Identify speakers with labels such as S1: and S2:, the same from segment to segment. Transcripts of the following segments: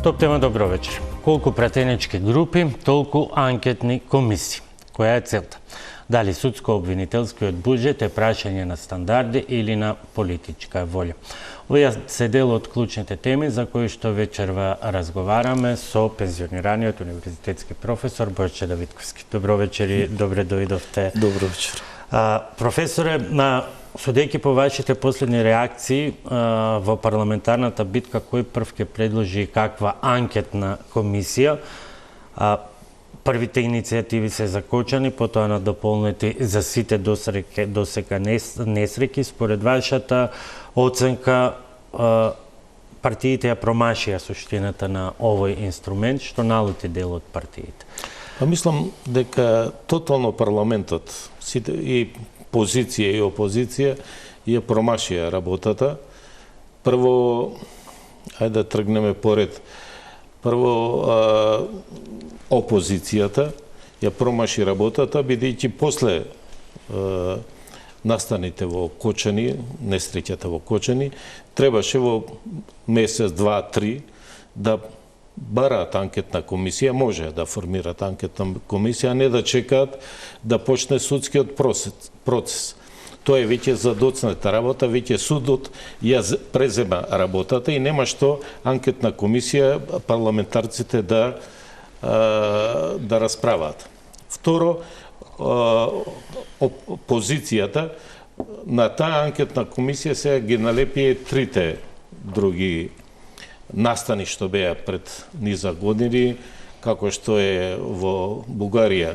S1: Топ тема, добро вечер. Колку пратенички групи, толку анкетни комисии. Која е целта? Дали судско-обвинителскиот буџет е прашање на стандарди или на политичка волја? Овие се дел од клучните теми за кои што вечерва разговараме со пензионираниот универзитетски професор Бојче Давидковски. Добро вечер и добре дојдовте.
S2: Добро вечер.
S1: Професоре, судејќи по вашите последни реакции во парламентарната битка, кој прв ќе предложи каква анкетна комисија? Првите иницијативи се закочани, потоа на дополнети за сите досега несреќи. Според вашата оценка, партиите ја промашија суштината на овој инструмент, што налути дел од партиите?
S2: Мислам дека тотално парламентот, и позиција и опозиција, ја промашија работата. Прво, ајде да тргнеме поред. Прво, опозицијата ја промаши работата, бидејќи после настаните во Кочани, несреќата во Кочани, требаше во месец, два, три да бараат анкетна комисија, може да формираат анкетна комисија, а не да чекаат да почне судскиот процес. Тоа е веќе задоцната работа, веќе судот ја презема работата и нема што анкетна комисија парламентарците да расправаат. Второ, опозицијата на таа анкетна комисија сега ги налепи трите други настани што беа пред низа години, како што е во Бугарија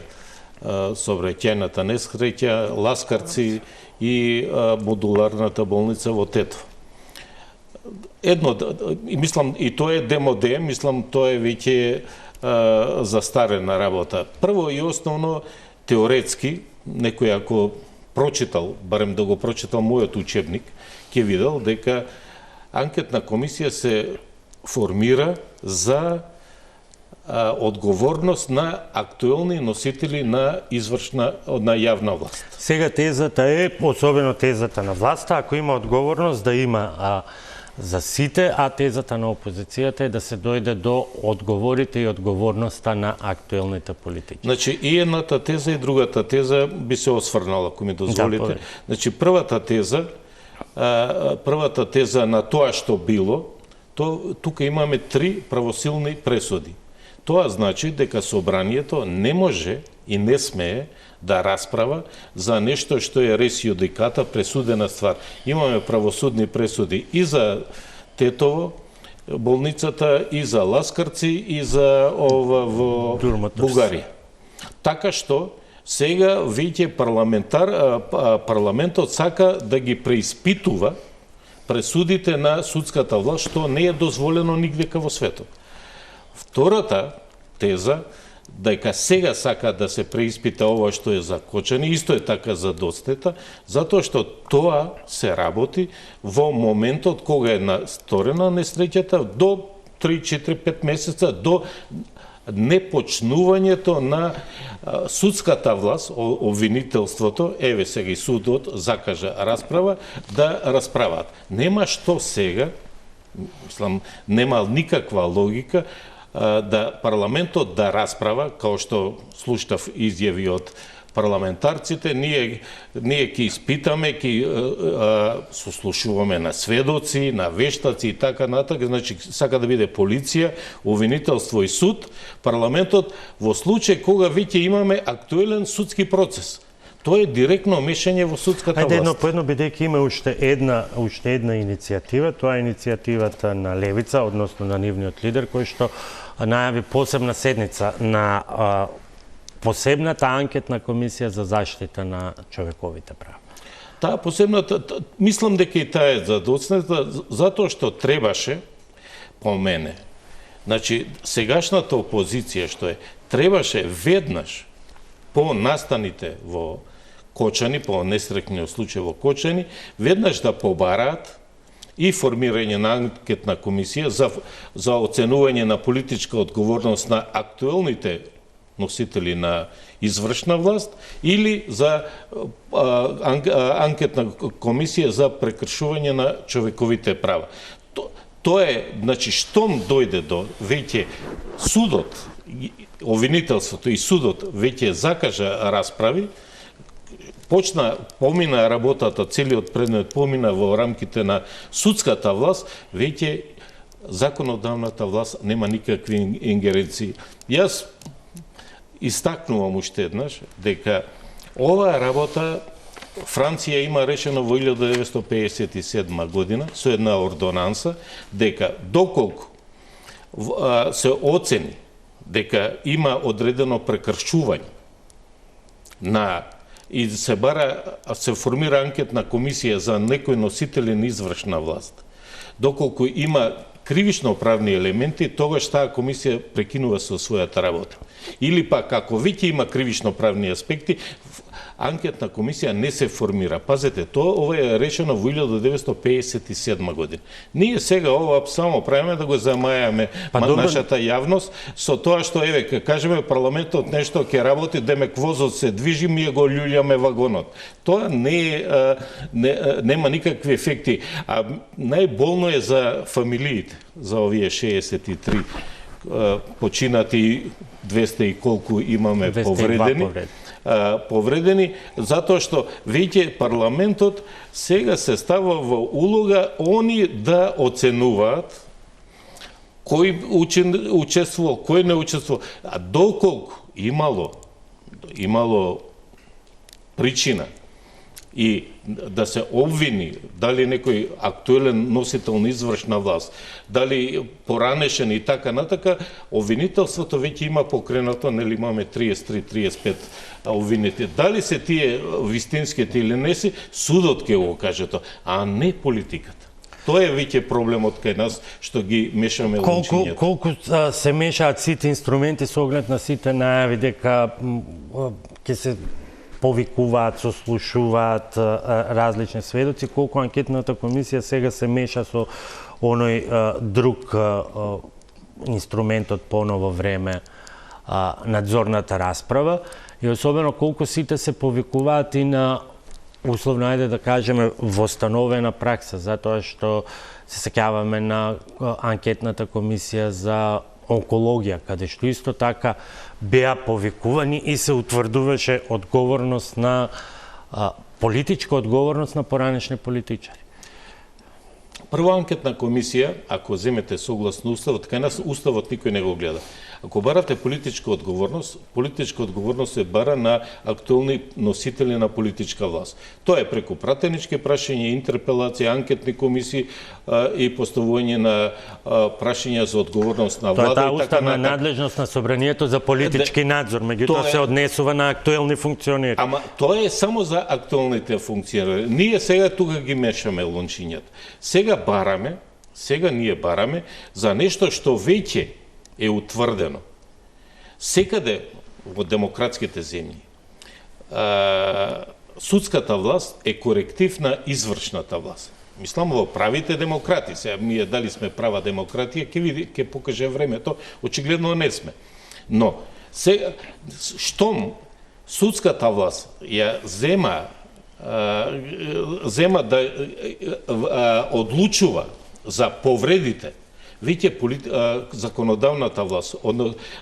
S2: сообраќајната несреќа, Ласкарци и модуларната болница во Тетово. Мислам, и тоа е демоде, мислам, тоа е веќе застарена работа. Прво и основно, теоретски, некој ако прочитал, барем да го прочитал мојот учебник, ќе видел дека анкетна комисија се формира за одговорност на актуелни носители на јавна власт.
S1: Сега тезата е, особено тезата на власта, ако има одговорност да има за сите, а тезата на опозицијата е да се дојде до одговорите и одговорноста на актуелните политики.
S2: Значи, и едната теза и другата теза би се осврнала, ако ми дозволите. Да, значи, првата теза на тоа што било, тука имаме три правосилни пресуди. Тоа значи дека собранието не може и не смее да расправа за нешто што е рес јудиката, пресудена ствар. Имаме правосудни пресуди и за Тетово, болницата, и за Ласкарци, и за ова во Бугарија. Така што сега веќе парламентот сака да ги преиспитува пресудите на судската власт, што не е дозволено нигде во светот. Втората теза, дека сега сака да се преиспита ова што е за Кочани, исто е така за Доцнета, затоа што тоа се работи во моментот кога е насторена несреќата до 3-4-5 месеца до непочнувањето на судската власт, обвинителството, еве сега и судот закажа расправа, да расправаат. Нема што сега, мислам, нема никаква логика да парламентот да расправа, као што слуштав изјави од парламентарците, ние ќе испитаме, ќе сослушуваме на сведоци, на вештаци и така натаму, значи сака да биде полиција, обвинителство и суд, парламентот во случај кога веќе имаме актуелен судски процес. Тоа е директно мешање во судската власт.
S1: Ајде едно по едно, бидејќи има уште една иницијатива, тоа е иницијативата на Левица, односно на нивниот лидер, кој што најави посебна седница на посебната анкетна комисија за заштита на човековите права.
S2: Таа посебната, мислам дека и таа е задоцната, затоа што требаше, по мене, значи сегашната опозиција што е, требаше веднаш по настаните во Кочани, по несреќниот случај во Кочани, веднаш да побараат и формирање на анкетна комисија за оценување на политичка одговорност на актуелните носители на извршна власт или за анкетна комисија за прекршување на човековите права. Тоа е, значи, штом дојде до веќе судот, обвинителството и судот веќе закажа расправи, помина работата, целиот предмет помина во рамките на судската власт, веќе законодавната власт нема никакви ингеренции. Јас истакнувам уште еднаш дека оваа работа Франција има решено во 1957 година со една ордонанса дека доколку се оцени дека има одредено прекршување и се формира анкетна комисија за некој носители на извршна власт. Доколку има кривично-правни елементи, тогаш таа комисија прекинува со својата работа. Или пак, ако веќе има кривично-правни аспекти, анкетна комисија не се формира. Пазете, ова е решено во 1957 година. Ние сега ова само правиме да го замајаме нашата јавност со тоа што, еве, кажеме парламентот нешто ќе работи, демек возот се движи, ние го љуљаме вагонот. Тоа нема никакви ефекти. А најболно е за фамилиите, за овие 63 починати, 200 и колку имаме повредени, затоа што веќе парламентот сега се става во улога они да оценуваат кој учествувал, кој не учествувал, а доколку имало причина и да се обвини дали некој актуелен носител на извршна власт, дали поранешен и така натака, обвинителството веќе има покренато, нели имаме 33-35 обвинети. Дали се тие вистинските или не си, судот ќе го каже тоа, а не политиката. Тоа е веќе проблемот кај нас, што ги мешаме лунчињата.
S1: Колку се мешаат сите инструменти со оглед на сите најави дека ќе се повикуваат, сослушуваат различни сведоци, колку анкетната комисија сега се меша со оној друг инструментот по ново време, надзорната расправа, и особено колку сите се повикуваат и на условно, ајде да кажеме, востановена пракса, затоа што се сеќаваме на анкетната комисија за онкологија, каде што исто така беа повикувани и се утврдуваше одговорност на политичка одговорност на поранешни политичари.
S2: Прва анкетна комисија, ако земете согласно уставот, кај нас уставот никој не го гледа. Ако барате политичка одговорност се бара на актуелни носители на политичка власт. Тоа е преку пратенички прашања, интерпелација, анкетни комисии и поставување на прашања за одговорност на влада.
S1: Тоа е таа уставна надлежност на собранието за политички надзор, меѓутоа се однесува на актуелни функционери.
S2: Ама тоа е само за актуелните функционери. Ние сега тука ги мешаме лончињата. Сега ние бараме за нешто што веќе е утврдено. Секаде во демократските земји судската власт е коректив на извршната власт. Мислам во правите демократи, сега ние дали сме права демократија, ќе покаже времето, очигледно не сме. Но сега штом судската власт ја зема да одлучува за повредите, веќе законодавната власт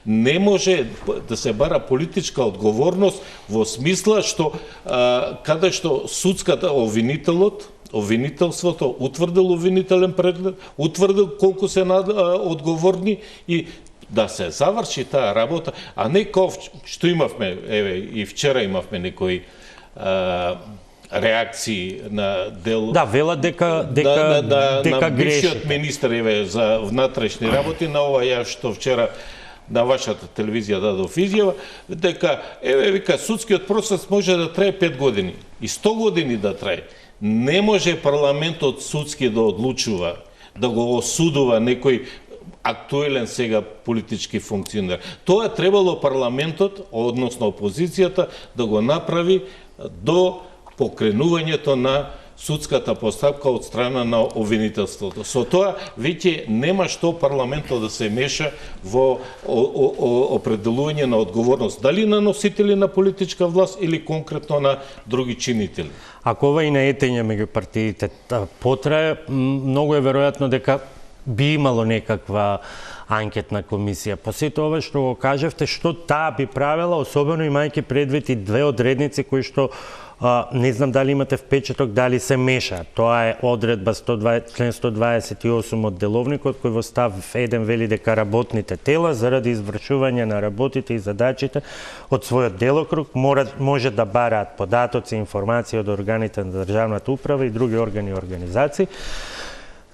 S2: не може да се бара политичка одговорност во смисла што каде што судската обвинителството утврдил обвинителен преглед, утврдил колку се одговорни и да се заврши таа работа, а не што имавме, еве и вчера имавме некои реакции на дел...
S1: Да, велат дека грешите.
S2: Бившиот министер за внатрешни работи, на ова ја што вчера на вашата телевизија дадов изјава, дека, вика, судскиот процес може да трае 5 години и 100 години да трае. Не може парламентот судски да одлучува, да го осудува некој актуелен сега политички функционер. Тоа требало парламентот, односно опозицијата, да го направи до покренувањето на судската постапка од страна на обвинителството. Со тоа веќе нема што парламентот да се меша во определување на одговорност, дали на носители на политичка власт или конкретно на други чинители.
S1: Ако ова и наетење меѓу партиите потрае, многу е веројатно дека би имало некаква анкетна комисија. По сето ова што го кажавте, што таа би правила, особено имајќи предвид и две одредници кои што не знам дали имате впечаток, дали се меша. Тоа е одредба член 128 од деловникот, кој во став 1 вели дека работните тела заради извршување на работите и задачите од својот делокруг може да бараат податоци и информации од органите на државната управа и други органи и организации.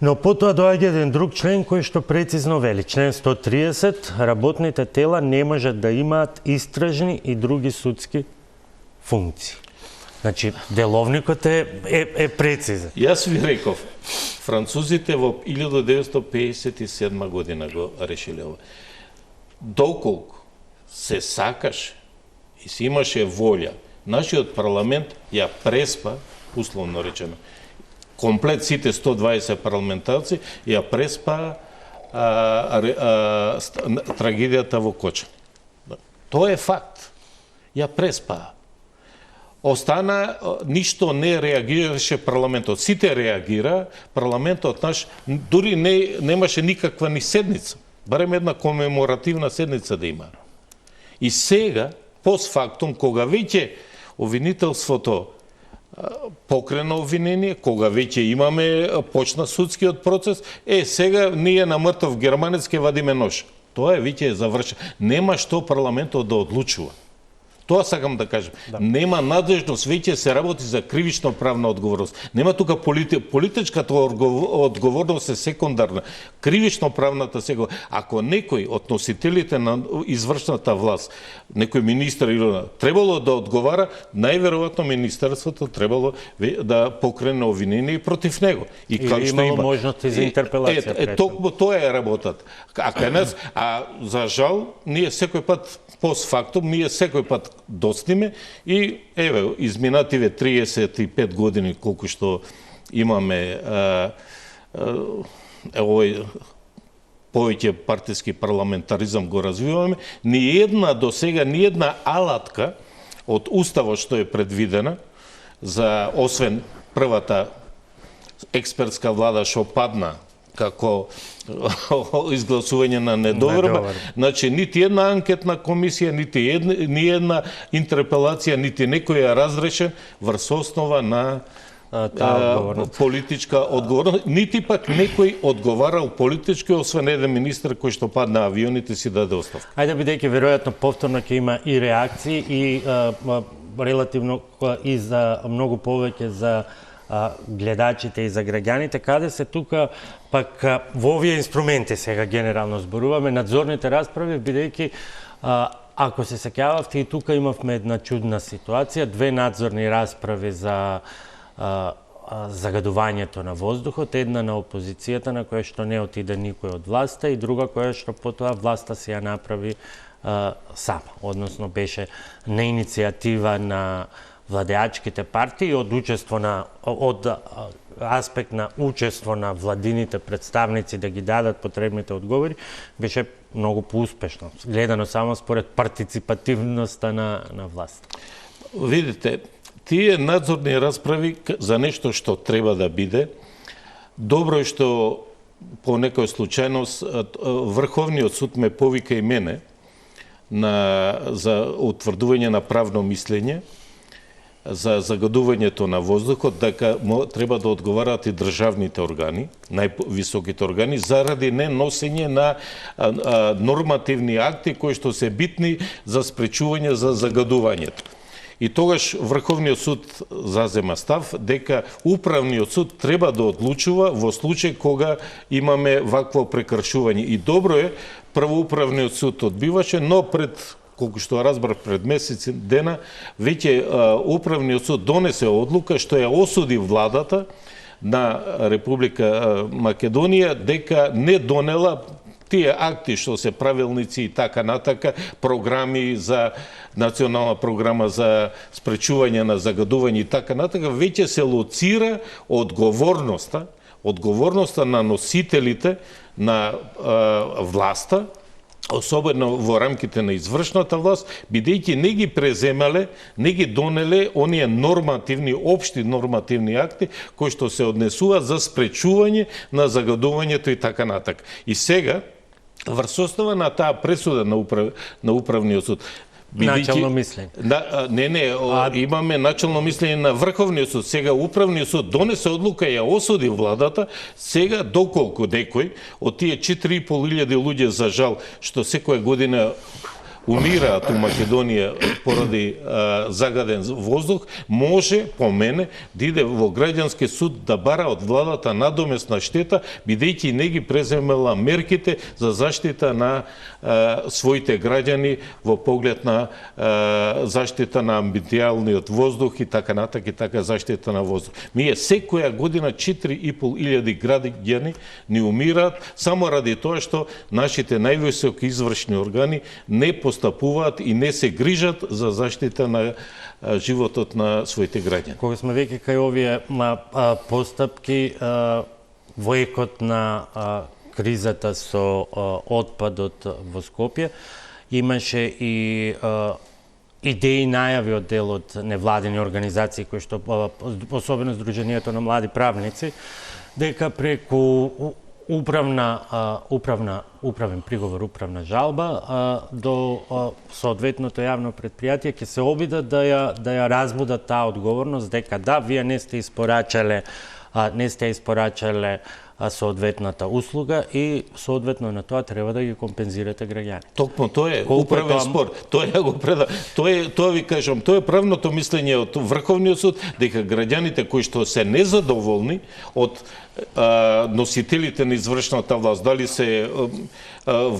S1: Но потоа доаѓа еден друг член кој што прецизно вели, член 130, работните тела не можат да имаат истражни и други судски функции. Значи, деловникот е прецизен.
S2: Јас ви реков, французите во 1957 година го решиле ова. Доколку се сакаше и се имаше волја, нашиот парламент ја преспа, условно речено, комплет сите 120 парламентарци ја преспа трагедијата во Коча. Тоа е факт. Ја преспа. Остана, ништо не реагираше парламентот. Сите реагира, парламентот наш дури немаше никаква ни седница. Барем една комеморативна седница да има. И сега, постфактум, кога веќе обвинителството покрена обвинение, кога веќе имаме почна судскиот процес, сега ние на мртов германец ќе вадиме нож. Тоа веќе завршено. Нема што парламентот да одлучува. Тоа сакам да кажам. Да. Нема надлежност, веќе се работи за кривично правна одговорност. Нема тука политичката одговорност е секундарна. Кривично правната сега. Ако некој од носителите на извршната власт, некој министар или требало да одговара, најверојатно министерството требало да покрене обвинение против него. И
S1: или имало можности за интерпелација.
S2: Токму тоа е работата. За жал, ние секој пат постфактум, ние секој пат достиме и еве изминативе 35 години колку што имаме овој повеќе партиски парламентаризам го развиваме, ни една алатка од уставот што е предвидена за освен првата експертска влада што падна како изгласување на недоверба, значи нити една анкетна комисија, ни една интерпелација, нити некој ја разреше врз основа на политичка одговорност, нити пак некој одговарал политички, освен еден министер кој што падна авионите си даде оставка.
S1: Ајде бидејќи веројатно повторно ќе има и реакции и релативно и за многу повеќе за гледачите и за граѓаните, каде се тука пак во овие инструменти сега генерално зборуваме, надзорните расправи, бидејќи ако се сеќававте и тука имавме една чудна ситуација, две надзорни расправи за загадувањето на воздухот, една на опозицијата на која што не отиде никој од власта и друга која што потоа власта си ја направи сама, односно беше на иницијатива на владеачките партии од аспект на учество на владините представници да ги дадат потребните одговори, беше многу поуспешно, гледано само според партиципативноста на власт.
S2: Видите, тие надзорни расправи за нешто што треба да биде, добро е што по некој случајност Врховниот суд ме повика и мене за утврдување на правно мислење, за загадувањето на воздухот, дека треба да одговараат и државните органи, највисоките органи, заради не носење на нормативни акти кои што се битни за спречување за загадувањето. И тогаш Врховниот суд зазема став дека Управниот суд треба да одлучува во случај кога имаме вакво прекршување. И добро е, прво Управниот суд одбиваше, но колку што разбрав пред месеци дена, веќе Управниот суд донесе одлука што ја осуди владата на Република Македонија дека не донела тие акти што се правилници и така натака, програми за национална програма за спречување на загадување и така натака, веќе се лоцира одговорноста на носителите на власта особено во рамките на извршната власт, бидејќи не ги преземале, не ги донеле оние нормативни, општи нормативни акти кои што се однесуваат за спречување на загадувањето и така натак. И сега, врз основа на таа пресуда на управниот суд,
S1: начално мислење.
S2: Имаме начално мислење на Врховниот суд. Сега Управниот суд донесе одлука и ја осуди владата. Сега доколку некој од тие 4.500 луѓе, за жал, што секоја година умираат у Македонија поради загаден воздух, може, по мене, да иде во граѓански суд да бара од владата надомесна штета, бидејќи не ги преземела мерките за заштита на своите граѓани во поглед на заштита на амбиенталниот воздух и така натак, и така заштита на воздух. Ние секоја година 4.500 граѓани ни умираат само ради тоа што нашите највисоки извршни органи не постапуваат и не се грижат за заштита на животот на своите граѓани.
S1: Кога сме веќе кај овие постапки, во екот на кризата со отпадот во Скопје, имаше и идеи, најави од дел од невладени организации, кои што, особено Сдруженијето на млади правници, дека преку управен приговор, управна жалба до соодветното јавно предпријатие ќе се обидат да ја разбудат таа одговорност, дека да, вие не сте испорачале соодветната услуга и соодветно на тоа треба да ги компензирате граѓани.
S2: Токму тоа е управен спор. Тоа ви кажам, тоа е правното мислење од Врховниот суд, дека граѓаните кои што се незадоволни од носителите на извршната власт, дали се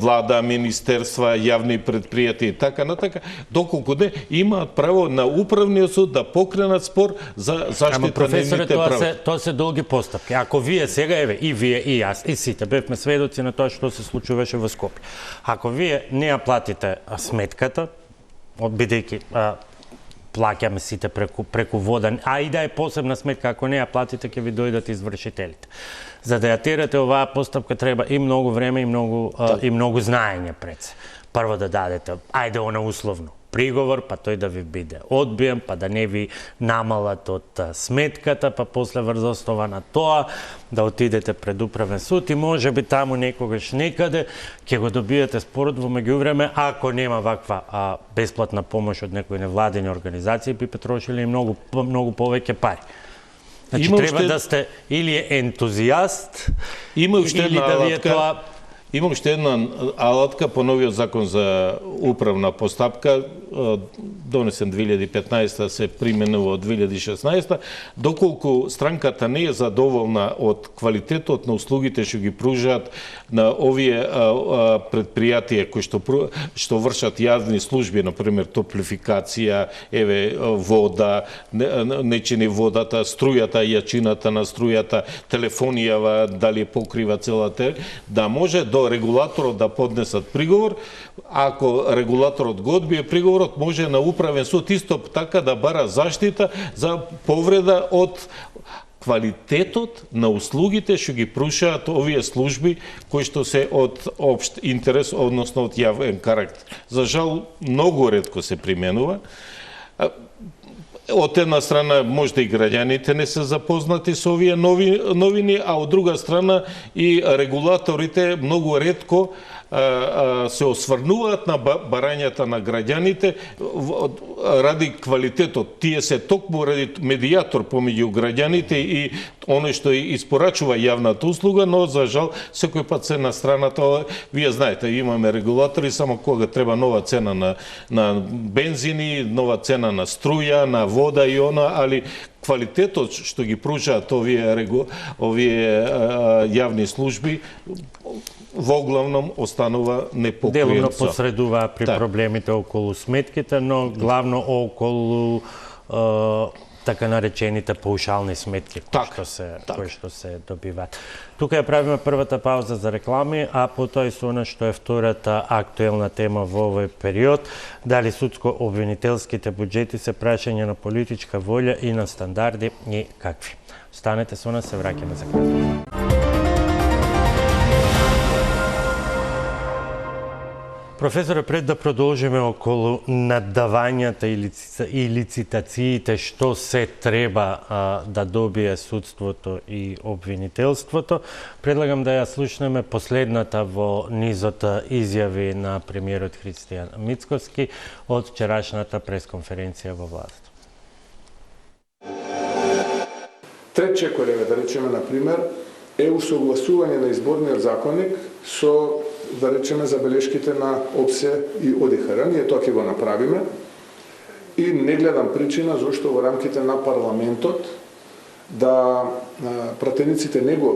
S2: влада, министерства, јавни предпријатија и така натака, доколку не имаат право на управниот суд да покренат спор за заштита на нивните права.
S1: Тоа се долги постапки. Ако вие сега, и вие, и јас, и сите бевме сведоци на тоа што се случуваше во Скопје. Ако вие не ја платите сметката, бидејќи плаќаме сите преку вода, а и да е посебна сметка, ако не ја платите, ќе ви дојдат извршителите. За да ја терате оваа постапка треба и многу време и многу знаење пред се. Прво да дадете, ајде условно, приговор, па тој да ви биде одбиен, па да не ви намалат од сметката, па после врз основа на тоа да отидете пред управен суд и може би таму некогаш некаде ќе го добиете спорот во меѓувреме, ако нема ваква бесплатна помош од некои невладени организации, би потрошили многу повеќе пари. Значи треба да сте или ентузијаст, или да ви е тоа.
S2: Има уште една алатка по новиот закон за управна постапка, донесен 2015, се применува од 2016, доколку странката не е задоволна од квалитетот на услугите што ги пружаат на овие предпријатија кои што вршат јавни служби, например топлификација, вода, нечини водата, струјата, јачината на струјата, телефонијава, дали покрива целата, да може до регулаторот да поднесат приговор. Ако регулаторот го одбие приговорот, може на управен суд исто така да бара заштита за повреда од квалитетот на услугите што ги прушаат овие служби кои што се од општ интерес, односно од јавен карактер. За жал, многу ретко се применува. Од една страна можда и граѓаните не се запознати со овие новини, а од друга страна и регулаторите многу ретко се осврнуваат на барањата на граѓаните ради квалитетот. Тие се токму ради медијатор помеѓу граѓаните и оној што испорачува јавната услуга, но за жал секој пат се на страната. Вие знаете, имаме регулатори само кога треба нова цена на бензини, нова цена на струја, на вода и али квалитетот што ги пружаат овие јавни служби во главном останува непокриен.
S1: Делумно посредува при проблемите околу сметките, но главно околу така наречените паушални сметки кои што се добиваат. Тука ја правиме првата пауза за реклами, а потоа и со она што е втората актуелна тема во овој период, дали судско-обвинителските буџети се прашање на политичка волја и на стандарди и какви. Станете со нас, се враќаме за кратко. Професоре, пред да продолжиме околу наддавањата и лицитациите, што се треба да добие судството и обвинителството, предлагам да ја слушнеме последната во низот изјави на премиерот Христијан Мицкоски од вчерашната пресконференција во власт.
S3: Трет чекореве, да речеме, например, е усогласување на изборниот законник со, да речеме, забелешките на ОПСЕ и ОДИХР. Ние тоа ќе го направиме и не гледам причина зашто во рамките на парламентот да пратениците не го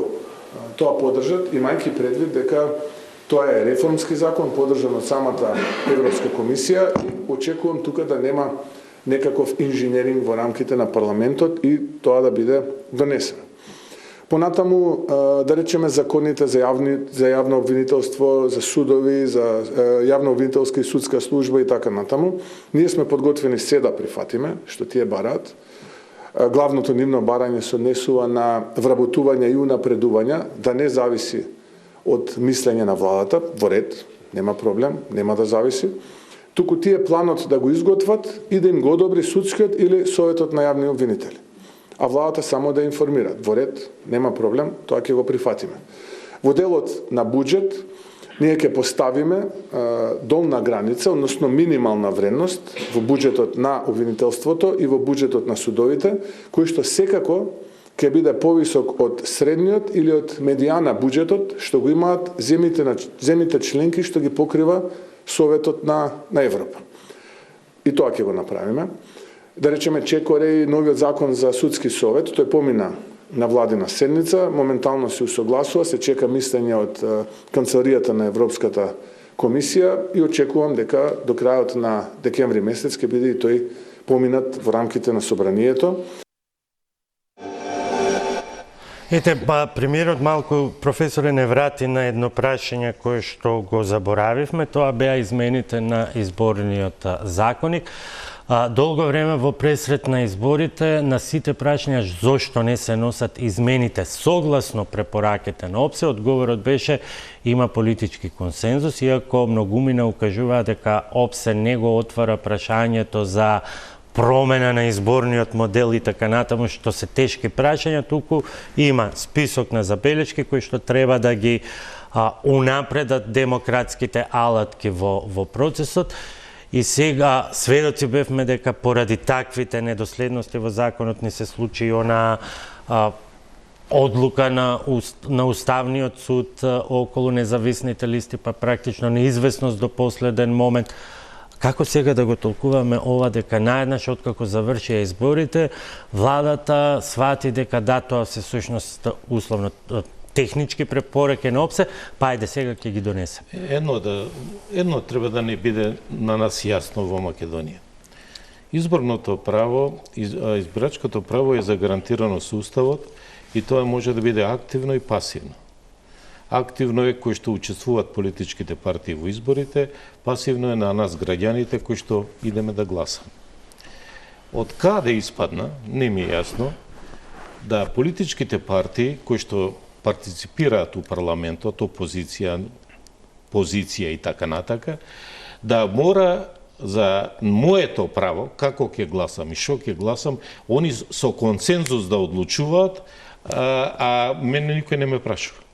S3: тоа поддржат, имајќи предвид дека тоа е реформски закон поддржан од самата Европска комисија и очекувам тука да нема некаков инженеринг во рамките на парламентот и тоа да биде донесено. Понатаму, да речеме, законите за јавно обвинителство, за судови, за јавно обвинителска и судска служба и така натаму, ние сме подготвени се да прифатиме, што тие бараат. Главното нивно барање се однесува на вработување и унапредување, да не зависи од мислење на владата, во ред, нема проблем, нема да зависи. Туку тие планот да го изготват и да им го одобри судскиот или советот на јавни обвинители. А владата само да информира. Во ред, нема проблем, тоа ќе го прифатиме. Во делот на буџет, ние ќе поставиме долна граница, односно минимална вредност во буџетот на обвинителството и во буџетот на судовите, кој што секако ќе биде повисок од средниот или од медијана буџетот што го имаат земите членки што ги покрива Советот на Европа. И тоа ќе го направиме. Да речеме, чекоре и новиот закон за судски совет, тој помина на владина седница, моментално се усогласува, се чека мислење од Канцеларијата на Европската комисија и очекувам дека до крајот на декември месец ќе биде и тој поминат во рамките на собранието.
S1: Ете, премиерот малку, професоре, не врати на едно прашање кое што го заборавивме, тоа беа измените на изборниот законник. Долго време во пресред на изборите на сите прашања зошто не се носат измените согласно препораките на ОПСЕ, одговорот беше има политички консензус, иако многумина укажуваа дека ОПСЕ не го отвара прашањето за промена на изборниот модел и така натаму, што се тешки прашања, туку има список на забелешки кои што треба да ги унапредат демократските алатки во процесот. И сега сведоци бевме дека поради таквите недоследности во законот не се случи она одлука на Уставниот суд околу независните листи, па практично неизвестност до последен момент. Како сега да го толкуваме ова дека наеднаш откако завршија изборите, владата свати дека да, тоа се сушност условно технички препораки на ОПСЕ, па ајде сега ќе ги донесе.
S2: Едно треба да не биде на нас јасно во Македонија. Изборното право, избирачкото право е загарантирано со Уставот и тоа може да биде активно и пасивно. Активно е кои што учествуваат политичките партии во изборите, пасивно е на нас граѓаните кои што идеме да гласаме. Од каде испадна, не ми е јасно, да политичките партии кои што партиципираат у парламентот, опозиција, позиција и така натака, да мора за моето право, како ќе гласам и што ќе гласам, они со консензус да одлучуваат, а мене никој не ме прашува.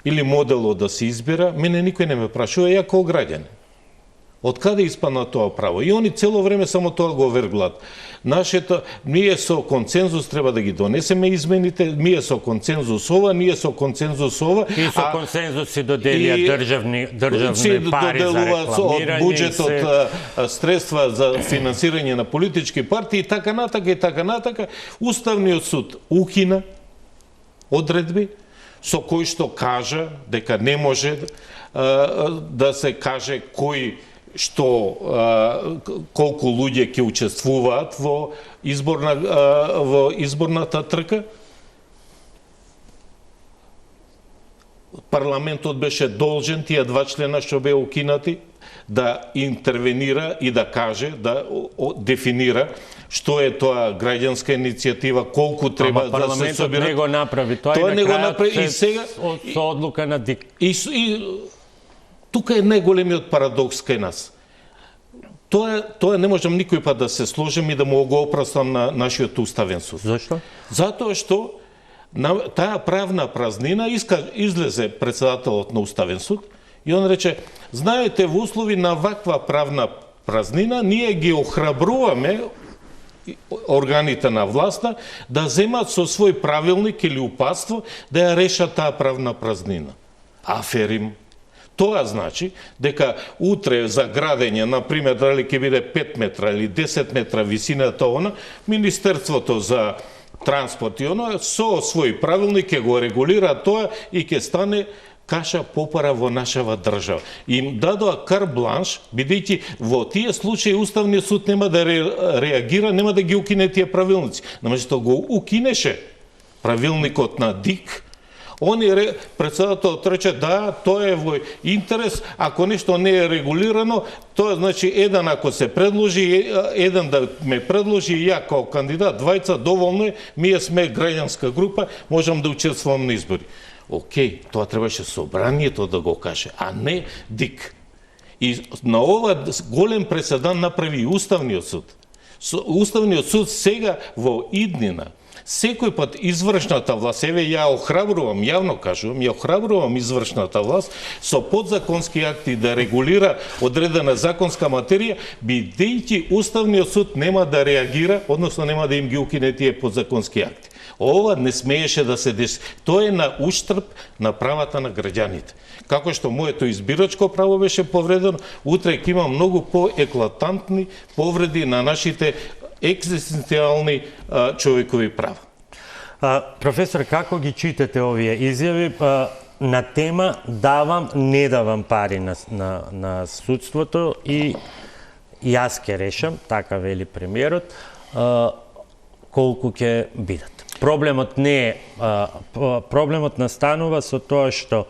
S2: Или моделот да се избира, мене никој не ме прашува, ја како граѓанин. Од каде испадна тоа право? И они цело време само тоа го верглат. Ние со консензус треба да ги донесеме измените, ние со консензус ова, ние со консензус ова.
S1: И со консензус се доделија државни пари за рекламирање.
S2: Од буџетот средства за финансирање на политички партии и така натака. Уставниот суд укина одредби со кои што кажа дека не може да се каже кој колку луѓе ќе учествуваат во изборната трка. Парламентот беше должен тие два члена што беа укинати да интервенира и да каже, да дефинира што е тоа граѓанска иницијатива, колку треба да се собира.
S1: Парламентот не го направи тоа и на крајот со одлука на ДИК.
S2: тука е најголемиот парадокс кај нас. Тоа не можам никој пат да се сложим и да му го опрастам на нашиот уставен суд.
S1: Зошто?
S2: Затоа што таа правна празнина излезе председателот на уставен суд и он рече: знаете, во услови на ваква правна празнина ние ги охрабруваме органите на власта да земат со свој правилник или упатство да ја решат таа правна празнина. Аферим. Тоа значи дека утре за градење, например, дали ќе биде 5 метра или 10 метра висината она, Министерството за транспорт и оно со свој правилник ќе го регулира тоа и ќе стане каша попара во нашава држава. Им дадоа карбланш, бидејќи во тие случаи Уставниот суд нема да реагира, нема да ги укине тие правилници. Наместо го укинеше правилникот на ДИК, председателот рече: да, тоа е во интерес, ако нешто не е регулирано, тоа значи еден ако се предложи, еден да ме предложи и ја како кандидат, двајца доволно е, ние сме граѓанска група, можам да учествувам на избори. Океј, тоа требаше собранието да го каже, а не ДИК. И на ова голем преседан направи и Уставниот суд. Уставниот суд сега во иднина, секој пат извршната власт, еве ја охрабрувам, јавно кажувам, ја охрабрувам извршната власт со подзаконски акти да регулира одредена законска материја, бидејќи Уставниот суд нема да реагира, односно нема да им ги укине тие подзаконски акти. Ова не смееше да се деси. Тоа е на уштрб на правата на граѓаните. Како што моето избирачко право беше повредено, утре ќе има многу поеклатантни повреди на нашите екзистенцијални човекови права.
S1: Професор, како ги читате овие изјави на тема давам, не давам пари на судството и јас ќе решам, така вели премиерот, колку ќе бидат. Проблемот не е, проблемот настанува со тоа што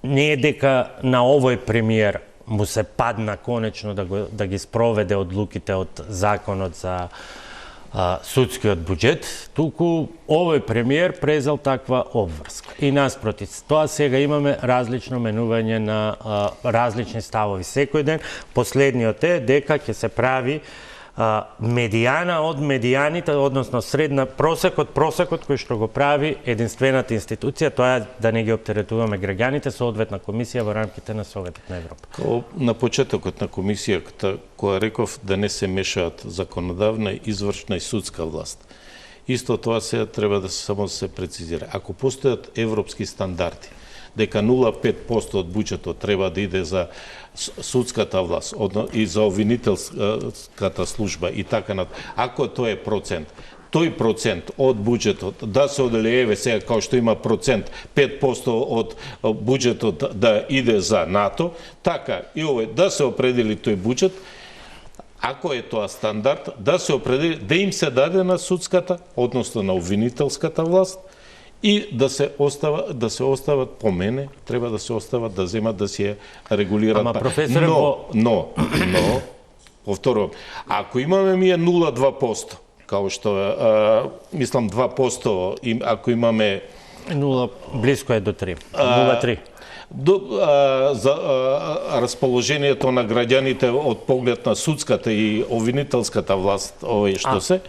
S1: не е дека на овој премиер му се падна конечно да ги спроведе одлуките од законот за судскиот буџет, туку овој премиер презел таква обврска. И наспроти тоа сега имаме различно менување на различни ставови секој ден. Последниот е дека ќе се прави медијана од медијаните, односно средна просекот кој што го прави единствената институција, тоа е да не ги оптеретуваме граѓаните со одветна комисија во рамките на Советот на Европа.
S2: На почетокот на комисијата, која реков да не се мешаат законодавна, извршна и судска власт. Исто тоа сега треба да само се прецизира. Ако постојат европски стандарди, дека 0,5% од буџетот треба да иде за судската власт и за обвинителската служба и така над. Ако тоа е процент, тој процент од буџетот да се одели, еве сега како што има процент 5% од буџетот да иде за НАТО, така и овој да се определи тој буџет, ако е тоа стандард, да се определи, да им се даде на судската, односно на обвинителската власт, и да се остават по мене, треба да се остават да земат да се регулираат.
S1: Ама професоре,
S2: но повторувам, ако имаме ние 0,2%, као што мислам 2%, ако имаме
S1: 0, близко е до 3. 0,3.
S2: За расположението на граѓаните од поглед на судската и обвинителската власт, овој што се,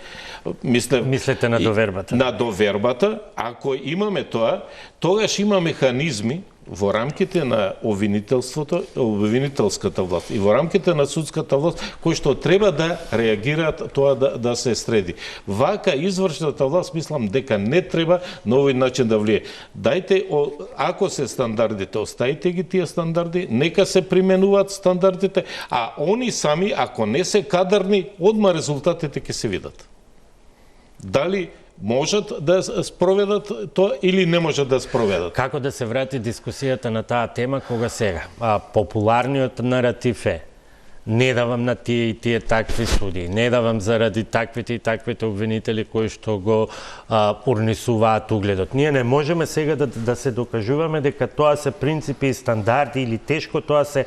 S1: мислете на довербата.
S2: На довербата, ако имаме тоа, тогаш има механизми во рамките на обвинителската власт и во рамките на судската власт кои што треба да реагираат тоа да се среди. Вака извршната власт мислам дека не треба на овој начин да влие. Дајте, ако се стандардите, оставите ги тие стандарди, нека се применуваат стандардите, а они сами, ако не се кадарни, одма резултатите ќе се видат. Дали можат да спроведат тоа или не можат да спроведат.
S1: Како да се врати дискусијата на таа тема кога сега? Популарниот наратив е не давам на тие и тие такви судии, не давам заради таквите и таквите обвинители кои што го урнисуваат угледот. Ние не можеме сега да се докажуваме дека тоа се принципи и стандарди или тешко тоа се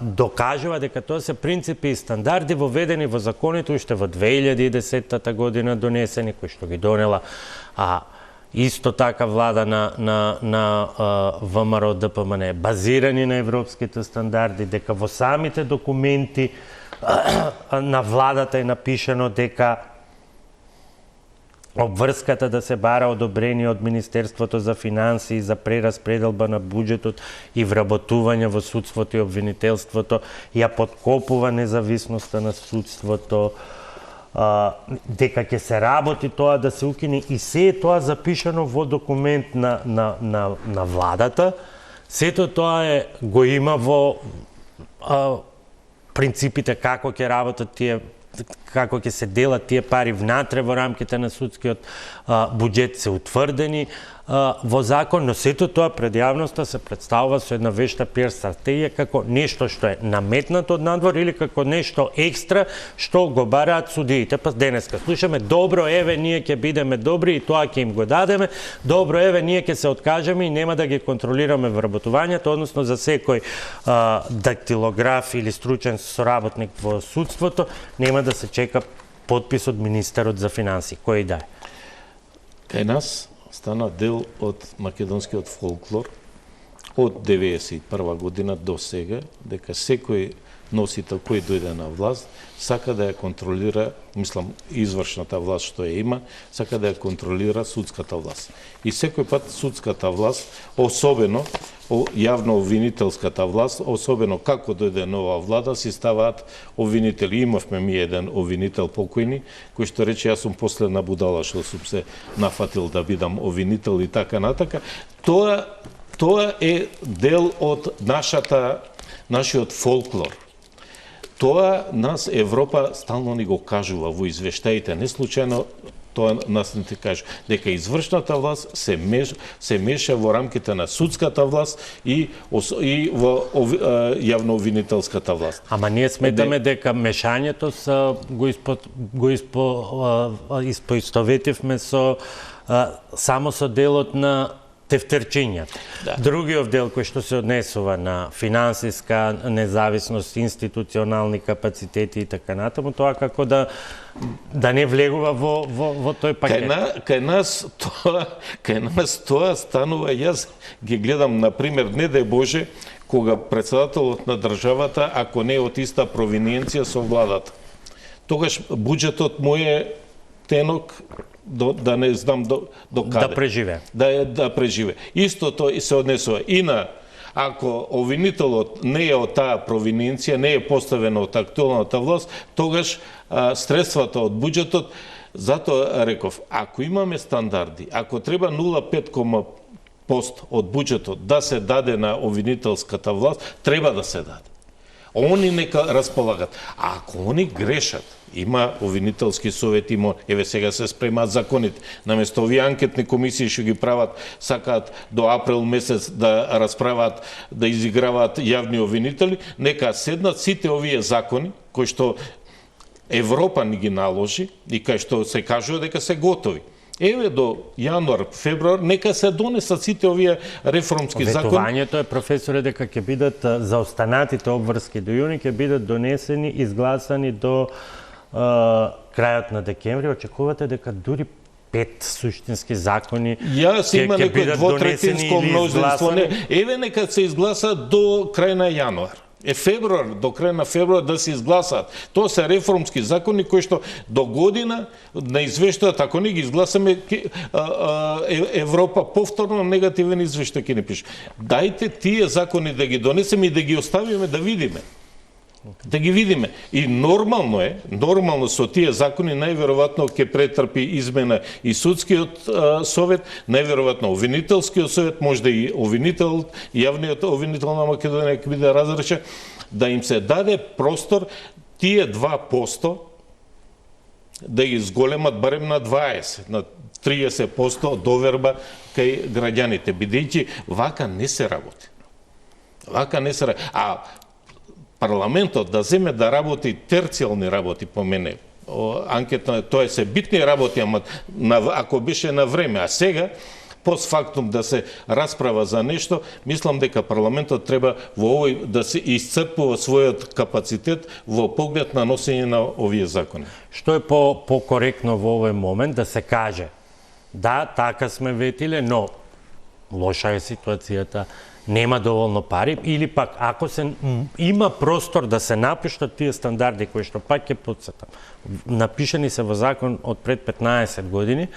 S1: докажува дека тоа се принципи и стандарди воведени во законите уште во 2010 година донесени, кои што ги донела исто така влада на ВМРО ДПМН, базирани на европските стандарди, дека во самите документи на владата е напишано дека обврската да се бара одобрение од Министерството за финансии за прераспределба на буџетот и вработување во судството и обвинителството ја подкопува независноста на судството, дека ќе се работи тоа да се укине и се е тоа запишано во документ на владата. Сето тоа го има во принципите како ќе работат тие, како ќе се делат тие пари внатре во рамките на судскиот буџет се утврдени во закон, но сето тоа пред јавноста се представува со една вешта пиар стратегија како нешто што е наметнато од надвор или како нешто екстра што го бараат судиите. Па денеска слушаме добро, еве ние ќе бидеме добри и тоа ќе им го дадеме. Добро, еве ние ќе се откажеме и нема да ги контролираме вработувањето, односно за секој дактилограф или стручен соработник во судството нема да се чека подпис од министерот за финансии, кој да е.
S2: Кај нас стана дел од македонскиот фолклор од 91 година до сега, дека секој носител кој дојде на власт сака да ја контролира, мислам, извршната власт што ја има, сака да ја контролира судската власт. И секој пат судската власт, особено јавно обвинителската власт, особено како дојде нова влада, си ставаат обвинители. Имавме ми еден обвинител покојни, кој што рече јас сум последна будала што сум се нафатил да бидам обвинител и така натака. Тоа е дел од нашиот фолклор. Тоа нас Европа стално ни го кажува во извештаите. Не случајно тоа нас не ти кажа дека извршната власт се меша во рамките на судската власт и во јавнообвинителската власт.
S1: Ама ние сметаме дека мешањето го испоистоветивме само со делот на тефтерчињата. Да. Другиот дел кој што се однесува на финансиска независност, институционални капацитети и така натаму, тоа како да не влегува во тој пакет.
S2: Кај нас тоа станува, јас ги гледам, например, не дај Боже, кога председателот на државата, ако не е од иста провиненција со владата, тогаш буџетот му е тенок да не знам до каде.
S1: Да преживе.
S2: Да преживе. Истото се однесува и на ако обвинителот не е од таа провиненција, не е поставен од актуелната власт, тогаш средствата од буџетот, затоа реков, ако имаме стандарди, ако треба 0,5% од буџетот да се даде на обвинителската власт, треба да се даде. Они нека располагат. А ако они грешат, има обвинителски совет, еве сега се спремаат законите. Наместо овие анкетни комисии што ги прават, сакаат до април месец да расправаат, да изиграваат јавни обвинители, нека седнат сите овие закони кои што Европа ни ги наложи и кај што се кажува дека се готови. Еве до јануар, февруар, нека се донесат сите овие реформски закони.
S1: Ветувањето е, професоре, дека ќе бидат за останатите обврски до јуни, ќе бидат донесени, изгласани до крајот на декември. Очекувате дека дури 5 суштински закони
S2: ќе бидат донесени или изгласани? Еве нека се изгласа до крај на јануар. Февруар, до крај на февруар да се изгласаат. Тоа се реформски закони кои што до година на извештаат, ако не ги изгласаме, Европа повторно негативен извештај ќе не пише. Дајте тие закони да ги донесеме и да ги оставиме да видиме. Да ги видиме. И нормално со тие закони најверојатно ќе претрпи измена и судскиот совет, најверојатно обвинителскиот совет, можда и јавниот обвинител на Македонија ќе биде разрешен, да им се даде простор тие 2% да ги зголемат барем на 20%, на 30% доверба кај граѓаните, бидејќи вака не се работи. А парламентот да земе да работи терцијални работи, по мене, анкетна, тоа се битни работи, ама ако беше на време, а сега постфактум да се расправа за нешто, мислам дека парламентот треба во овој да се исцрпува својот капацитет во поглед на носење на овие закони.
S1: Што е покоректно во овој момент да се каже Да, така сме ветиле, но лоша е ситуацијата, нема доволно пари, или пак, ако се има простор да се напуштат тие стандарди, кои што пак ќе подсетам, напишани се во закон од пред 15 години,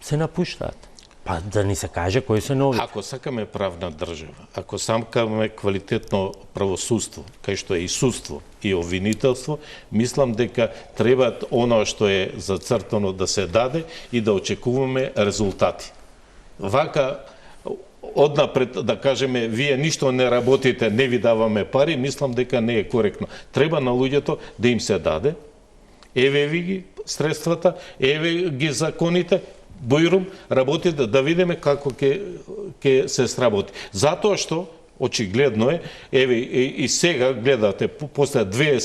S1: се напуштаат. Па да ни се каже кои се нови.
S2: Ако сакаме правна држава, ако сакаме квалитетно правосудство, кај што е и судство и обвинителство, мислам дека треба оно што е зацртано да се даде и да очекуваме резултати. Вака однапред да кажеме вие ништо не работите, не ви даваме пари, мислам дека не е коректно. Треба на луѓето да им се даде. Еве ви ги средствата, еве ги законите, бојрум, работите да видиме како ќе се сработи. Затоа што очигледно е, еве и сега гледате после две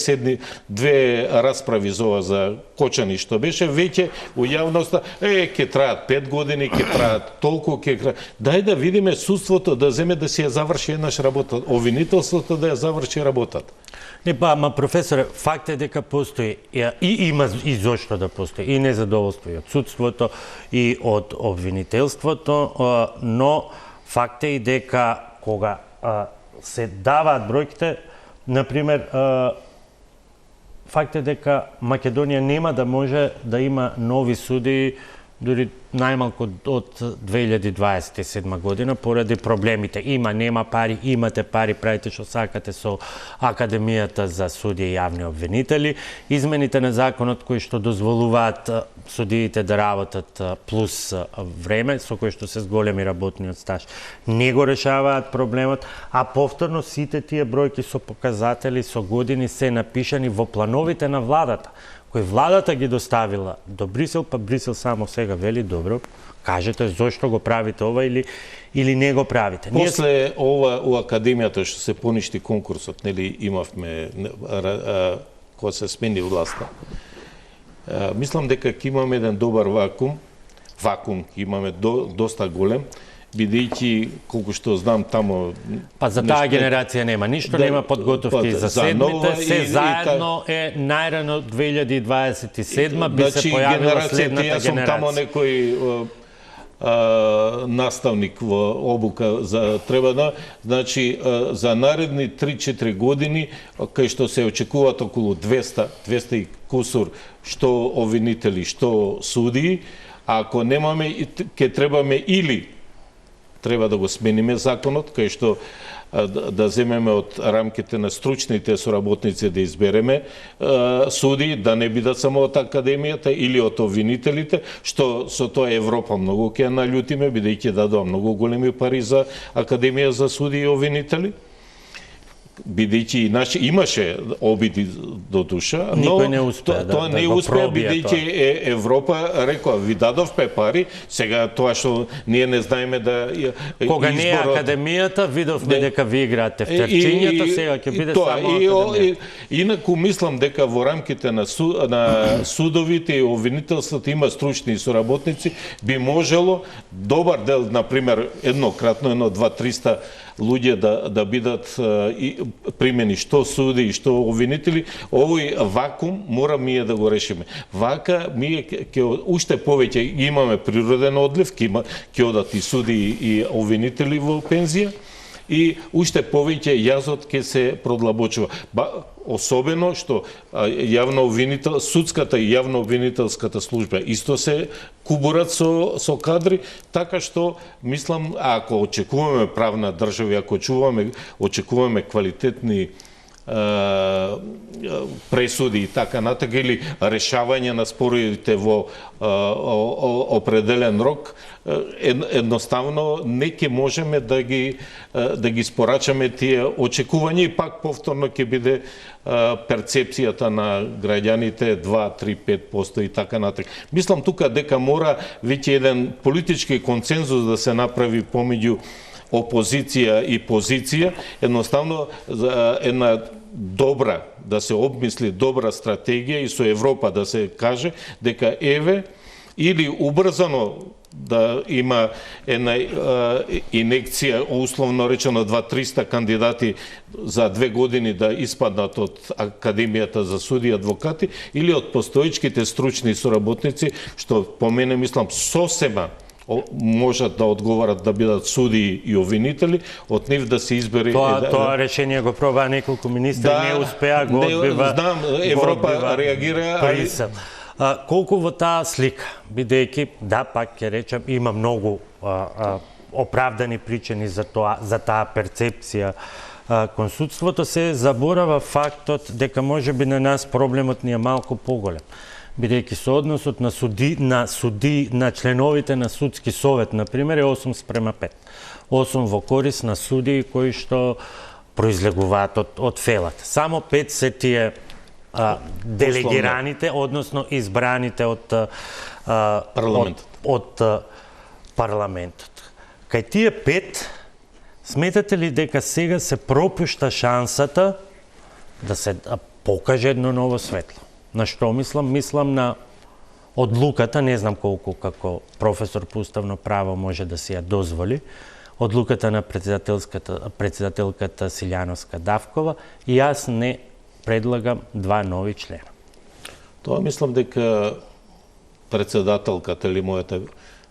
S2: расправи за ова за Кочани што беше, веќе у јавноста ќе траат 5 години, ќе траат толку, дај да видиме судството да земе да си ја заврши еднаш работа, обвинителството да ја заврши работата.
S1: Не, па, ама професоре, факт е дека постои и има и зошто да постои и незадоволство и од судството и од обвинителството, но факт е и дека кога се даваат бројките, например, факт е дека Македонија нема да може да има нови суди дури најмалку од 2027 година поради проблемите. Нема пари, имате пари, правите што сакате со Академијата за судија и јавни обвинители. Измените на законот кои што дозволуваат судиите да работат плюс време, со кои што се зголеми работниот стаж, не го решаваат проблемот, а повторно сите тие бројки со показатели, со години се напишани во плановите на владата, кои владата ги доставила до Брисел, па Брисел само сега вели добро, кажете зошто го правите ова или не го правите.
S2: После ова у Академијата што се поништи конкурсот, нели имавме кога се смени власта. Мислам дека ќе имаме еден добар вакуум имаме доста голем, бидејќи колку што знам тамо.
S1: Па за таа генерација нема ништо, нема подготовки за седмите, се заедно е најрано 2027 би се појавила следната генерација.
S2: Јас сум тамо некој наставник во обука за треба да, значи за наредни 3-4 години кај што се очекуваат околу 200 и кусур што обвинители, што судии, ако немаме ќе требаме или треба да го смениме законот, кај што да земеме од рамките на стручните соработници да избереме суди, да не бидат само од Академијата или од обвинителите, што со тоа Европа многу ќе налютиме, бидејќи дадува многу големи пари за Академија за суди и обвинители. Бидејќи имаше обиди до душа, но тоа не успеа, бидејќи Европа рекоа ви дадовме пари, сега тоа што ние не знаеме да
S1: кога не е Академијата, видовме дека ви играате втерчињата, сега ќе биде само Академијата.
S2: Инаку мислам дека во рамките на судовите и обвинителството има стручни соработници, би можело добар дел, например, еднократно, 200-300 луѓе да бидат примени, што суди и што обвинители. Овој вакуум мора ние да го решиме. Вака ние уште повеќе имаме природен одлив, ќе одат и суди и обвинители во пензија, и уште повеќе јазот ќе се продлабочува. Особено што судската и јавно обвинителската служба исто се кубурат со кадри, така што мислам, ако очекуваме правна држава, ако очекуваме квалитетни пресуди и така натаму, или решавање на споровите во определен рок, едноставно не ќе можеме да ги спорачаме тие очекувања, и пак повторно ќе биде перцепцијата на граѓаните 2-3-5% и така натаму. Мислам тука дека мора веќе еден политички консензус да се направи помеѓу опозиција и позиција, едноставно една добра, да се обмисли добра стратегија и со Европа да се каже дека еве или убрзано да има една инекција, условно речено 2-300 кандидати за 2 години да испаднат од Академијата за суди и адвокати, или од постоечките стручни соработници, што по мене мислам сосема можат да одговорат да бидат судии и обвинители, од нив да се избере...
S1: Тоа решение го пробаа неколку министри, не успеа, го одбива...
S2: Знам, Европа реагира...
S1: Колку во таа слика, бидејќи, да, пак ќе речем, има многу оправдани причини за таа перцепција кон судството, се заборава фактот дека можеби на нас проблемот ни е малку поголем. Бидејќи со односот на членовите на судски совет, например, е 8:5. 8 во корис на судии кои што произлегуваат од фелата. Само 5 се тие делегираните, односно избраните од парламентот. Кај тие 5, сметате ли дека сега се пропушта шансата да се покаже едно ново светло? На што мислам? Мислам на одлуката, не знам колку како професор по уставно право може да си ја дозволи, одлуката на председателката Силјановска-Давкова, и јас не предлагам 2 нови члена.
S2: Тоа мислам дека председателката или мојата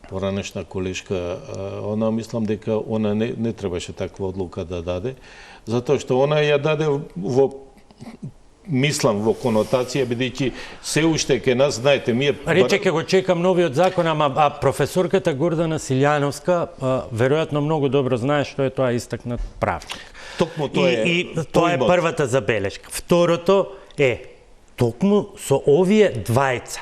S2: поранешна колешка, она мислам дека она не требаше таква одлука да даде, затоа што она ја даде во конотација, бидејќи се уште ке нас, знаете,
S1: рече ке го чекам новиот закон, а професорката Гордана Силјановска веројатно многу добро знае што е тоа истакнат правник.
S2: Токму тоа
S1: тоа е првата забелешка. Второто е, токму со овие двајца,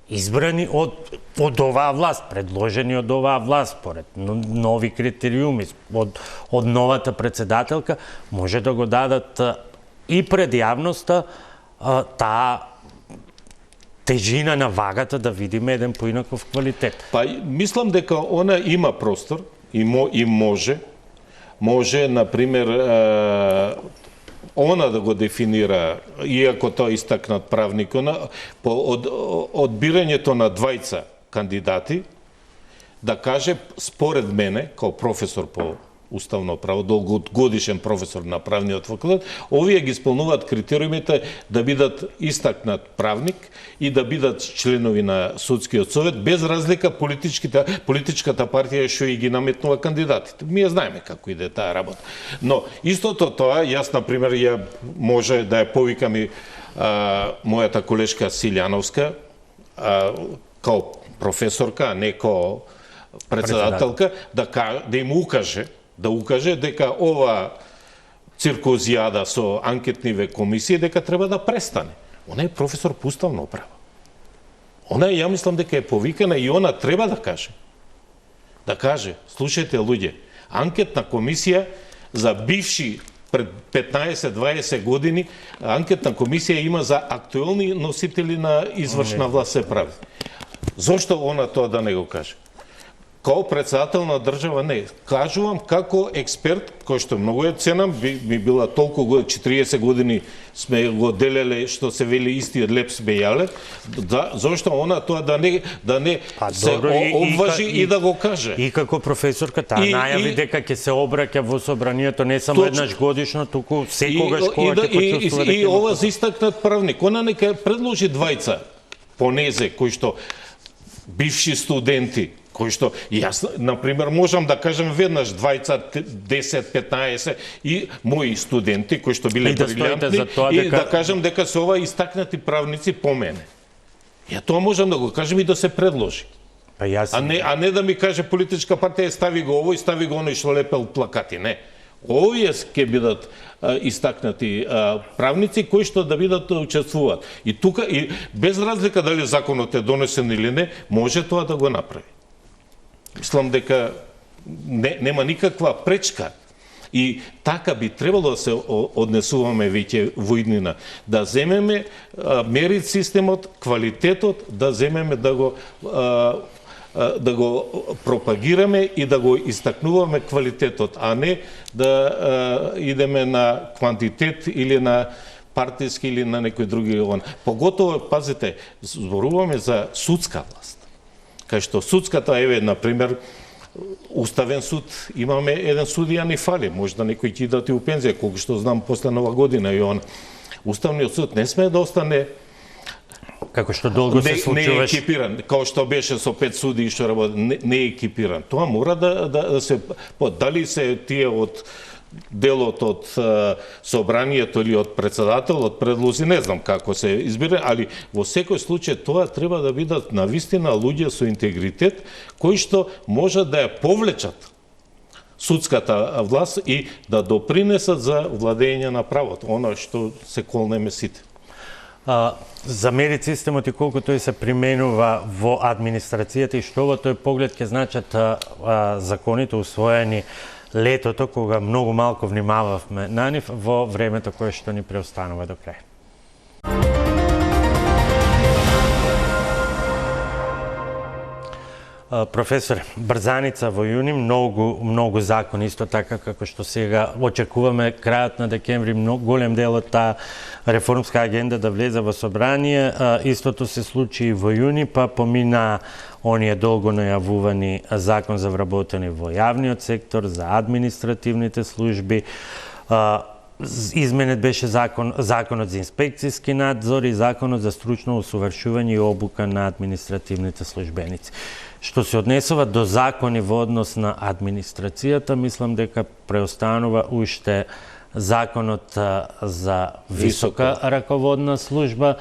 S1: избрани од оваа власт, предложени од оваа власт, според нови критериуми, од новата председателка, може да го дадат и пред јавноста таа тежина на вагата, да видиме еден поинаков квалитет.
S2: Па, мислам дека она има простор и може, например, она да го дефинира, иако тоа истакнат правник, по одбирањето на двајца кандидати, да каже, според мене, као професор по уставно право, долгогодишен професор на правниот факултет, овие ги исполнуваат критериумите да бидат истакнат правник и да бидат членови на судскиот совет, без разлика политичката партија што и ги наметнува кандидатите. Ние знаеме како иде таа работа. Но истото тоа, јас на пример може да ја повикам и мојата колешка Силјановска као професорка, а не као председателка, да им укаже дека ова циркозијада со анкетниве комисии дека треба да престане. Она е професор по уставно право. Она ја мислам дека е повикана и она треба да каже. Да каже, слушајте луѓе, анкетна комисија за бивши пред 15-20 години, анкетна комисија има за актуелни носители на извршна власт се прави. Зошто она тоа да не го каже? Као председател на држава не. Кажувам како експерт, кој што многу е ценам, ми била толку 40 години сме го делеле, што се вели истиот леп сме јале, зошто она тоа да не се обважи и да го каже.
S1: И како професорка таа најави дека ќе се обраќа во собранието не само еднаш годишно, туку секогаш кога ќе почувствува дека...
S2: И ова за истакнат правник, она нека предложи двајца понезе, кои што бивши студенти, кои што јас, например, можам да кажем веднаш 20, 10, 15 и мои студенти кои што биле брилјантни и да кажем дека се ова истакнати правници по мене. Ја тоа можам да го кажем и да се предложи. А не да ми каже политичка партија стави го овој, стави го оној што лепел плакати, не. Овие ќе бидат истакнати правници кои што да бидат да учествуваат. И тука, и без разлика дали законот е донесен или не, може тоа да го направи. Мислам дека нема никаква пречка. И така би требало да се однесуваме веќе во иднина. Да земеме мерит системот, квалитетот, да земеме да го пропагираме и да го истакнуваме квалитетот, а не да идеме на квантитет или на партиски или на некој други. Поготово, пазите, зборуваме за судска власт. Кај што судската, на пример, Уставен суд, имаме еден судија не фали, може да некој ќе дати у пензија, колку што знам после нова година и он. Уставниот суд не смее да остане
S1: како што долго се случуваше.
S2: Не е екипиран, како што беше со 5 суди што работи, не е екипиран. Тоа мора да се дали се тие од делот од собранието или од председателот предлози, не знам како се избира, али во секој случај тоа треба да бидат навистина луѓе со интегритет кои што може да ја повлечат судската власт и да допринесат за владење на правото, она што се колнеме сите.
S1: За мерит системот и колку тој се применува во администрацијата и што во тој поглед ќе значат законите усвоени летото, кога многу малку внимававме на нив во времето кое што ни преостанува до крај. Професор, брзаница во јуни, многу закони, исто така како што сега очекуваме крајот на декември, голем дел од таа реформска агенда да влезе во собрание. Истото се случи и во јуни, па помина оние долго најавувани закон за вработени во јавниот сектор, за административните служби. Изменет беше законот за инспекцијски надзор и законот за стручно усовршување и обука на административните службеници. Што се однесува до закони во однос на администрацијата, мислам дека преостанува уште законот за висока раководна служба,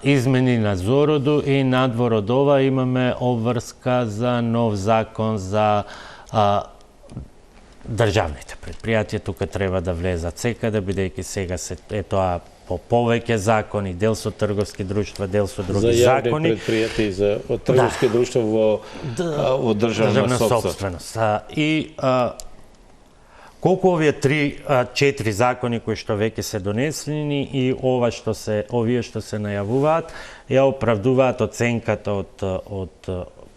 S1: измени на зороду и надвор од ова имаме обврска за нов закон за државните предпријатија. Тука треба да влезат секаде, бидејќи сега е тоа по повеќе закони, дел со трговски друштва, дел со други закони.
S2: За јавни предпријатија и за трговски друштва во државна собственост.
S1: И колку овие 3-4 закони кои што веќе се донесени и овие што се најавуваат, ја оправдуваат оценката од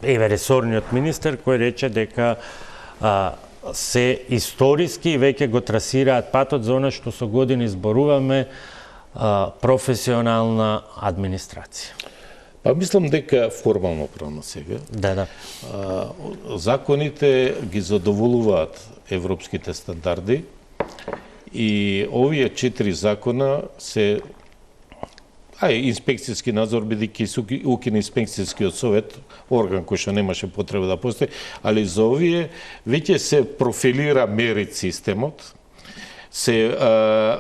S1: ресорниот министер кој рече дека се историски веќе го трасираат патот за она што со години зборуваме професионална администрација.
S2: Па мислам дека формално правно сега.
S1: Да.
S2: Законите ги задоволуваат европските стандарди и овие 4 закона се инспекцијски надзор, бидејќи се укина инспекцијскиот совет, орган кој што немаше потреба да постои, али за овие веќе се профилира мерит системот, се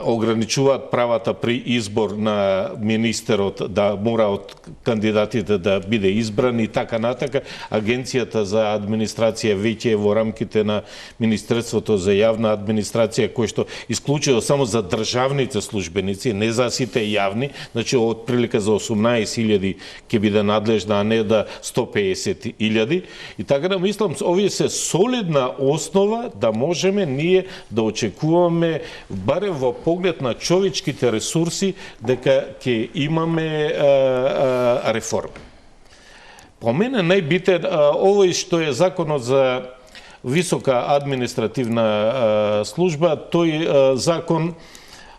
S2: ограничуваат правата при избор на министерот да мора од кандидатите да биде избран и така натака. Агенцијата за администрација веќе е во рамките на Министерството за јавна администрација, кој што исклучува само за државните службеници, не за сите јавни, значи од прилика за 18.000 ќе биде надлежна, а не да 150.000. И така да мислам, овие се солидна основа да можеме ние да очекуваме барем во поглед на човечките ресурси дека ќе имаме реформа. По мене најбитен овој што е законот за висока административна служба, тој закон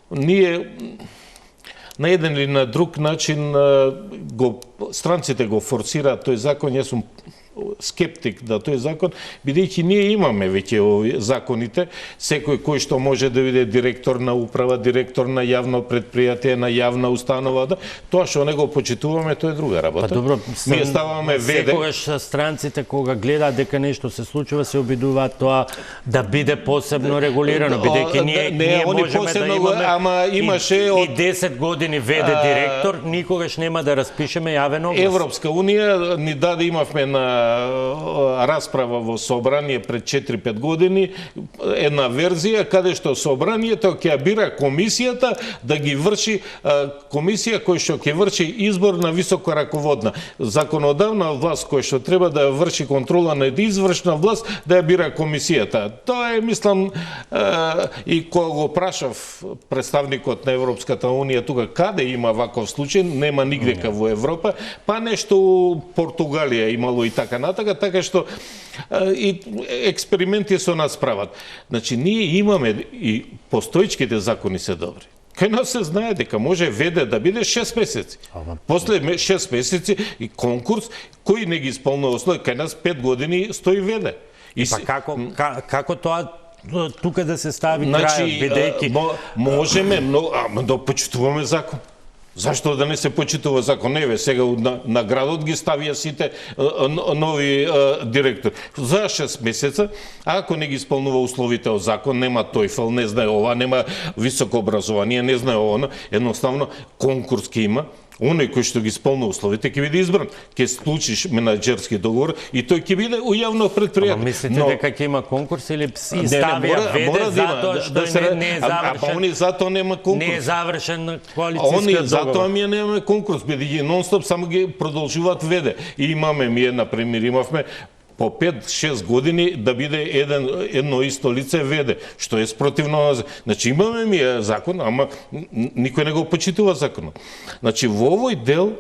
S2: ние на еден или на друг начин странците го форсираат тој закон. Јас сум скептик да тој закон, бидејќи ние имаме веќе овие законите, секој кој што може да биде директор на управа, директор на јавно предпријатие, на јавна установа, тоа што не го почитуваме, тоа е друга работа.
S1: Па добро,
S2: ние ставаме веде.
S1: Секогаш странците кога гледаат дека нешто се случува, се обидуваат тоа да биде посебно регулирано, бидејќи ние можеме да имаме
S2: ама имаше
S1: и 10 години веде директор, никогаш нема да распишеме јавен оглас.
S2: Европска унија ни даде, имавме на расправа во собрание пред 4-5 години една верзија каде што собранието ќе бира комисијата да ги врши комисија која што ќе врши избор на високо раководна законодавна власт која што треба да врши контрола на извршна власт да ја бира комисијата. Тоа е, мислам, и кога го прашав представникот на Европската унија тука каде има ваков случај, нема нигдека во Европа, па нешто Португалија имало и така натака, така што и експерименти со нас прават. Значи, ние имаме и постоечките закони се добри. Кај нас се знае дека може ВД да биде 6 месеци. После 6 месеци и конкурс, кој не ги исполнува услови, кај нас 5 години стои ВД.
S1: И па како тоа тука да се стави крај, бидејќи
S2: можеме, но да почитуваме закон. Зашто да не се почитува закон? Еве, сега на градот ги ставија сите нови директори. За 6 месеца, ако не ги исполнува условите од закон, нема TOEFL, не знае ова, нема високо образование, не знае ова, едноставно конкурс ќе има. Оној кој што ги исполнува условите ќе биде избран. Ќе склучиш менаџерски договор и тој ќе биде у јавно предпријатие.
S1: Мислите дека ќе има конкурс или ставија ВД затоа што не е завршен?
S2: А они затоа нема конкурс.
S1: Не е завршен коалицијскиот договор.
S2: Они затоа ми нема конкурс, бидејќи нонстоп само ги продолжуваат ВД. И имаме на пример, имавме по 5-6 години да биде едно исто лице ВД, што е спротивно. Значи имаме закон, ама никој не го почитува законот. Значи во овој дел,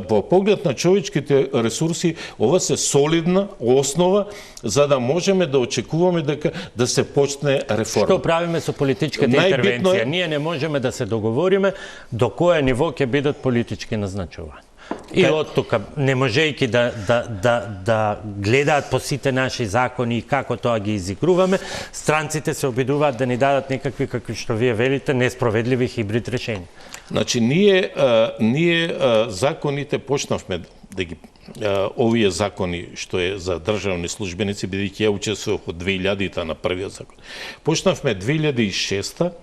S2: во поглед на човечките ресурси, ова се солидна основа за да можеме да очекуваме дека да се почне реформа.
S1: Што правиме со политичката интервенција? Ние не можеме да се договориме до кое ниво ќе бидат политички назначувања. И од тука, не можејќи да гледаат по сите наши закони и како тоа ги изигруваме, странците се обидуваат да ни дадат некакви, какви што вие велите, несправедливи хибрид решенија.
S2: Значи, ние законите почнавме да ги овие закони што е за државни службеници, бидејќи ја учествував од 2000-та на првиот закон. Почнавме 2006-та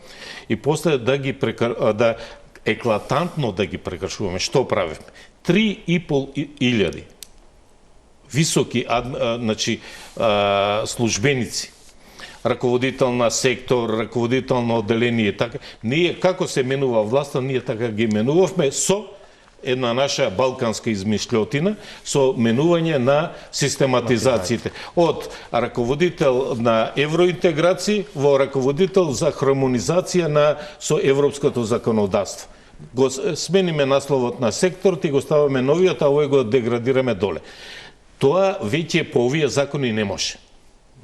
S2: и после да еклатантно да ги прекршуваме. Што правевме? 3.500 високи службеници, раководител на сектор, раководител на одделение, така. Ние како се менува власта, ние така ги менувавме со една наша балканска измишлјотина, со менување на систематизациите. Од раководител на евроинтеграција во раководител за хармонизација со европското законодавство. Го смениме насловот на секторот и го ставаме новиот, а овој го деградираме доле. Тоа веќе по овие закони не може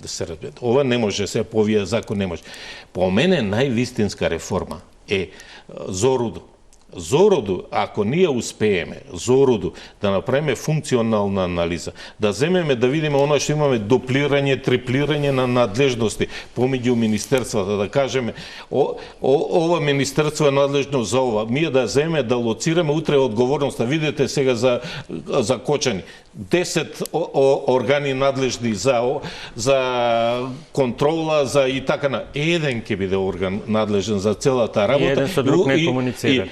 S2: да се разбере. Ова не може, се по овие закони не може. По мене највистинска реформа е Зороду, ако ние успееме, Зороду, да направиме функционална анализа, да земеме да видиме оно што имаме дуплирање, триплирање на надлежности помеѓу министерствата, да кажеме ова министерство е надлежно за ова, ние да земеме да лоцираме утре одговорноста. Видите сега за Кочани, 10 органи надлежни за контрола, за и така на. Еден ќе биде орган надлежен за целата работа.
S1: И еден со друг не комуницира.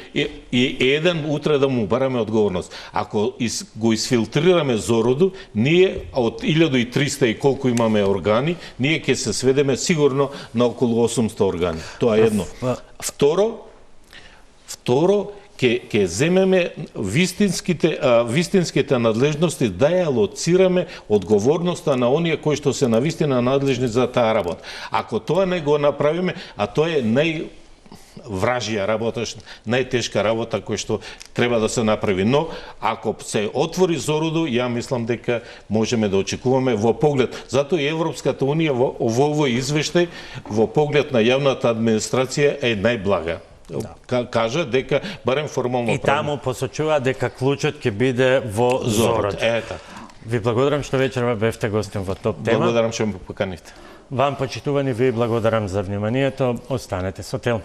S2: И еден утре да му бараме одговорност. Ако го изфилтрираме Зороду, ние од 1300 и колку имаме органи, ние ќе се сведеме сигурно на околу 800 органи. Тоа е едно. Второ, ќе земеме вистинските надлежности, да ја лоцираме одговорноста на оние кои што се навистина надлежни за таа работа. Ако тоа не го направиме, а тоа е вражија работа, најтешка работа која што треба да се направи. Но, ако се отвори Зороду, ја мислам дека можеме да очекуваме во поглед. Затоа и Европската Унија во овој извештај, во поглед на јавната администрација е најблага. Кажа дека барем формално
S1: и таму посочува дека клучот ќе биде во Зороду. Ви благодарам што вечерва бевте гостин во Топ тема.
S2: Благодарам што ме поканивте.
S1: Вам, почитувани, ви благодарам за вниманието. Останете со Телма.